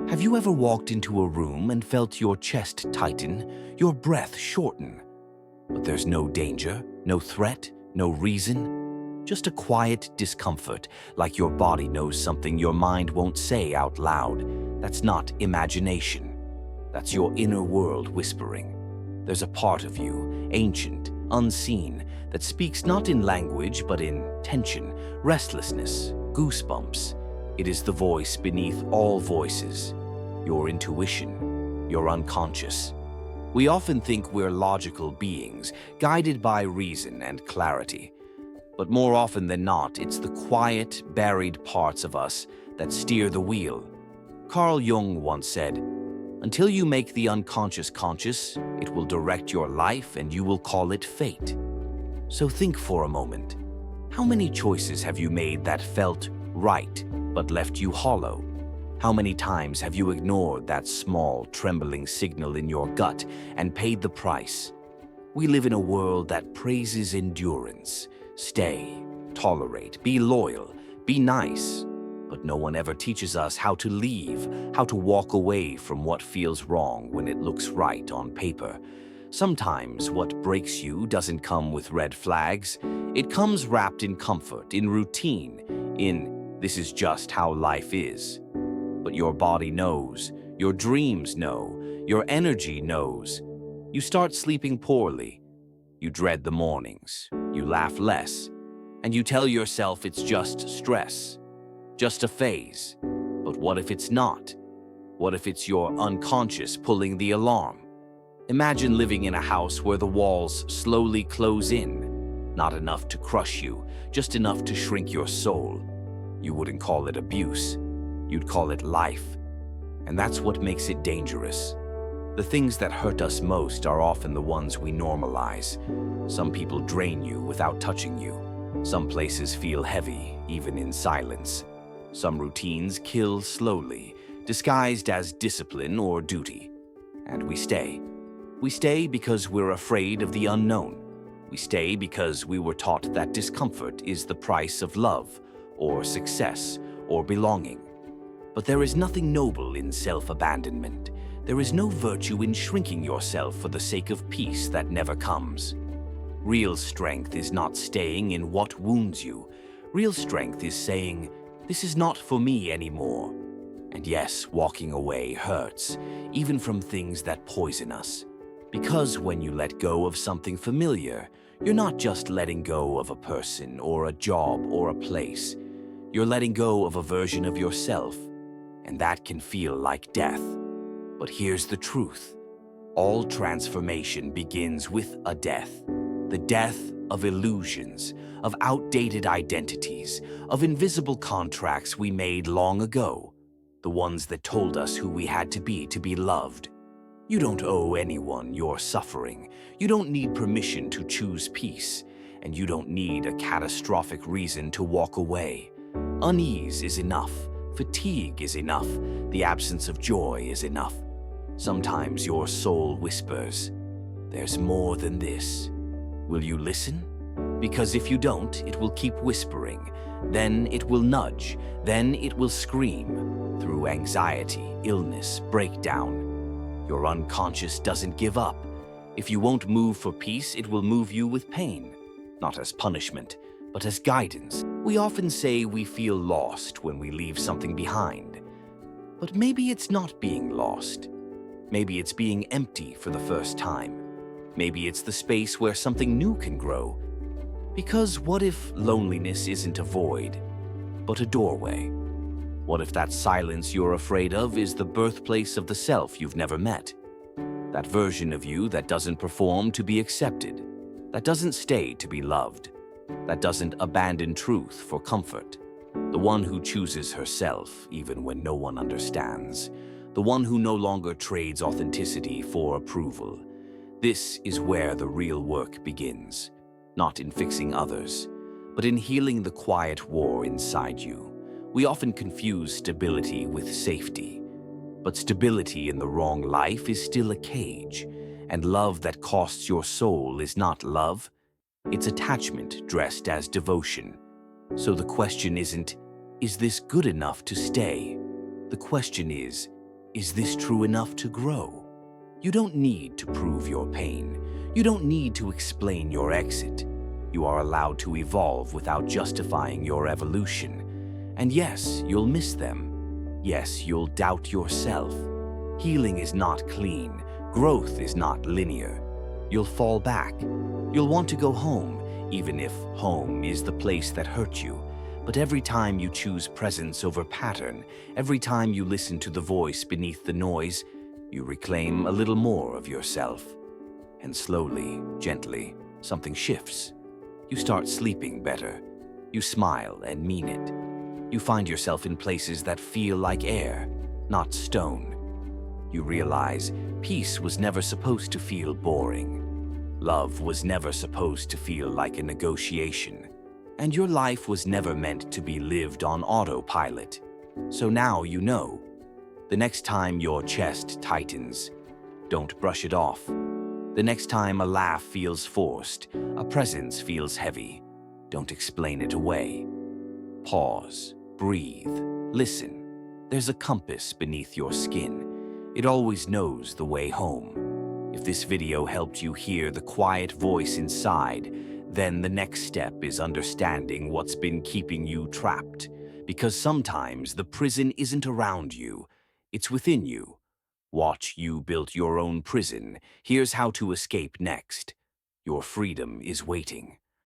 Have you ever walked into a room and felt your chest tighten, your breath shorten? But there's no danger, no threat, no reason. Just a quiet discomfort, like your body knows something your mind won't say out loud. That's not imagination. That's your inner world whispering. There's a part of you, ancient, unseen, that speaks not in language but in tension, restlessness, goosebumps. It is the voice beneath all voices, your intuition, your unconscious. We often think we're logical beings, guided by reason and clarity. But more often than not, it's the quiet, buried parts of us that steer the wheel. Carl Jung once said, "Until you make the unconscious conscious, it will direct your life and you will call it fate." So think for a moment. How many choices have you made that felt right but left you hollow? How many times have you ignored that small, trembling signal in your gut and paid the price? We live in a world that praises endurance. Stay, tolerate, be loyal, be nice. But no one ever teaches us how to leave, how to walk away from what feels wrong when it looks right on paper. Sometimes what breaks you doesn't come with red flags. It comes wrapped in comfort, in routine, in "this is just how life is." But your body knows, your dreams know, your energy knows. You start sleeping poorly. You dread the mornings. You laugh less. And you tell yourself it's just stress, just a phase. But what if it's not? What if it's your unconscious pulling the alarm? Imagine living in a house where the walls slowly close in. Not enough to crush you, just enough to shrink your soul. You wouldn't call it abuse. You'd call it life. And that's what makes it dangerous. The things that hurt us most are often the ones we normalize. Some people drain you without touching you. Some places feel heavy, even in silence. Some routines kill slowly, disguised as discipline or duty. And we stay. We stay because we're afraid of the unknown. We stay because we were taught that discomfort is the price of love, or success, or belonging. But there is nothing noble in self-abandonment. There is no virtue in shrinking yourself for the sake of peace that never comes. Real strength is not staying in what wounds you. Real strength is saying, "This is not for me anymore." And yes, walking away hurts, even from things that poison us. Because when you let go of something familiar, you're not just letting go of a person or a job or a place. You're letting go of a version of yourself. And that can feel like death. But here's the truth. All transformation begins with a death. The death of illusions, of outdated identities, of invisible contracts we made long ago. The ones that told us who we had to be loved. You don't owe anyone your suffering. You don't need permission to choose peace. And you don't need a catastrophic reason to walk away. Unease is enough. Fatigue is enough. The absence of joy is enough. Sometimes your soul whispers, "There's more than this." Will you listen? Because if you don't, it will keep whispering. Then it will nudge. Then it will scream. Through anxiety, illness, breakdown. Your unconscious doesn't give up. If you won't move for peace, it will move you with pain. Not as punishment, but as guidance. We often say we feel lost when we leave something behind. But maybe it's not being lost. Maybe it's being empty for the first time. Maybe it's the space where something new can grow. Because what if loneliness isn't a void, but a doorway? What if that silence you're afraid of is the birthplace of the self you've never met? That version of you that doesn't perform to be accepted, that doesn't stay to be loved, that doesn't abandon truth for comfort. The one who chooses herself even when no one understands. The one who no longer trades authenticity for approval. This is where the real work begins. Not in fixing others, but in healing the quiet war inside you. We often confuse stability with safety. But stability in the wrong life is still a cage. And love that costs your soul is not love. It's attachment dressed as devotion. So the question isn't, is this good enough to stay? The question is Is this true enough to grow? You don't need to prove your pain. You don't need to explain your exit. You are allowed to evolve without justifying your evolution. And yes, you'll miss them. Yes, you'll doubt yourself. Healing is not clean. Growth is not linear. You'll fall back. You'll want to go home, even if home is the place that hurt you. But every time you choose presence over pattern, every time you listen to the voice beneath the noise, you reclaim a little more of yourself. And slowly, gently, something shifts. You start sleeping better. You smile and mean it. You find yourself in places that feel like air, not stone. You realize peace was never supposed to feel boring. Love was never supposed to feel like a negotiation. And your life was never meant to be lived on autopilot. So now you know. The next time your chest tightens, don't brush it off. The next time a laugh feels forced, a presence feels heavy, don't explain it away. Pause, breathe, listen. There's a compass beneath your skin. It always knows the way home. If this video helped you hear the quiet voice inside, then the next step is understanding what's been keeping you trapped. Because sometimes the prison isn't around you, it's within you. Watch You Built Your Own Prison. Here's how to escape next. Your freedom is waiting.